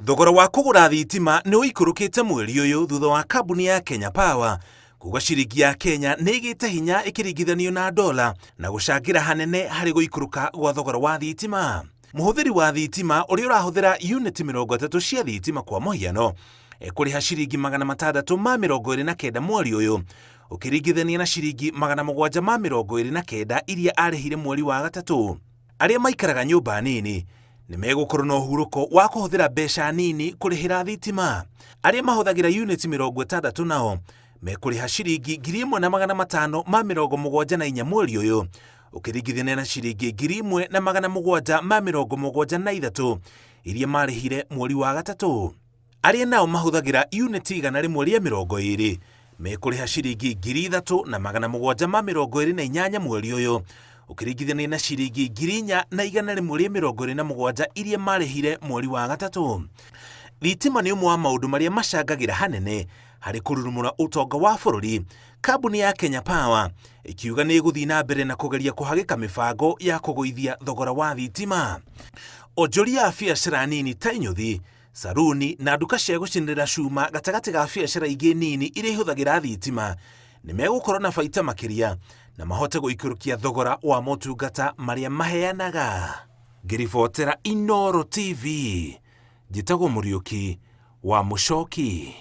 Thogora wa kũgũra thitima nĩ ũikũrũkĩte mweri ũyũ thutha wa kambuni ya Kenya Power kuuga ciringi ya Kenya nĩ ĩgĩte hinya ĩkĩringithanio na dola na gũcangĩra hanene harĩ gũikũrũka gwa thogora wa thitima. Mũhũthĩri wa thitima ũrĩa ũrahũthĩra yuniti 30 cia thitima kwa mũhiano ekũrĩha ciringi 629 mweri ũyũ ũkĩringithania na ciringi 729 iria arĩhire mweri wa gatatũ. Arĩa maikaraga nyũmba nini nĩ megũkorwo na ũhurũko wa kũhũthĩra mbeca nini kũrĩhĩra thitima. Arĩa mahũthagĩra yuniti 60 nao mekũrĩha ciringi 1,574 mweri ũyũ ũkĩringithania na ciringi 1,773 iria marĩhire mweri wa gatatũ. Arĩa nao mahũthagĩra yuniti 100 rĩa 20 mekũrĩha ciringi 3,728 mweri ũyũ ũkĩringithania na ciringi 4,127 iria marĩhire mweri wa gatatũ. Thitima nĩ ũmwe wa maũndũ marĩa macangagĩra hanene harĩ kũrurumũra ũtonga wa bũrũri. Kambuni ya Kenya Power ikiuga nĩ ĩgũthiĩ na mbere na kũgeria kũhagĩka mĩbango ya kũgũithia thogora wa thitima. Onjoria a biacara nini ta inyuthi, saruni na nduka cia gũcinĩrĩra cuma gatagatĩ ga biacara ingĩ nini iria ihũthagĩra thitima nĩ megũkorwo na baita makĩria na mahote gũikũrũkia thogora wa motungata marĩa maheanaga. Ngĩribotera Inooro TV, njĩtagwo Mũriũki wa Mũchoki.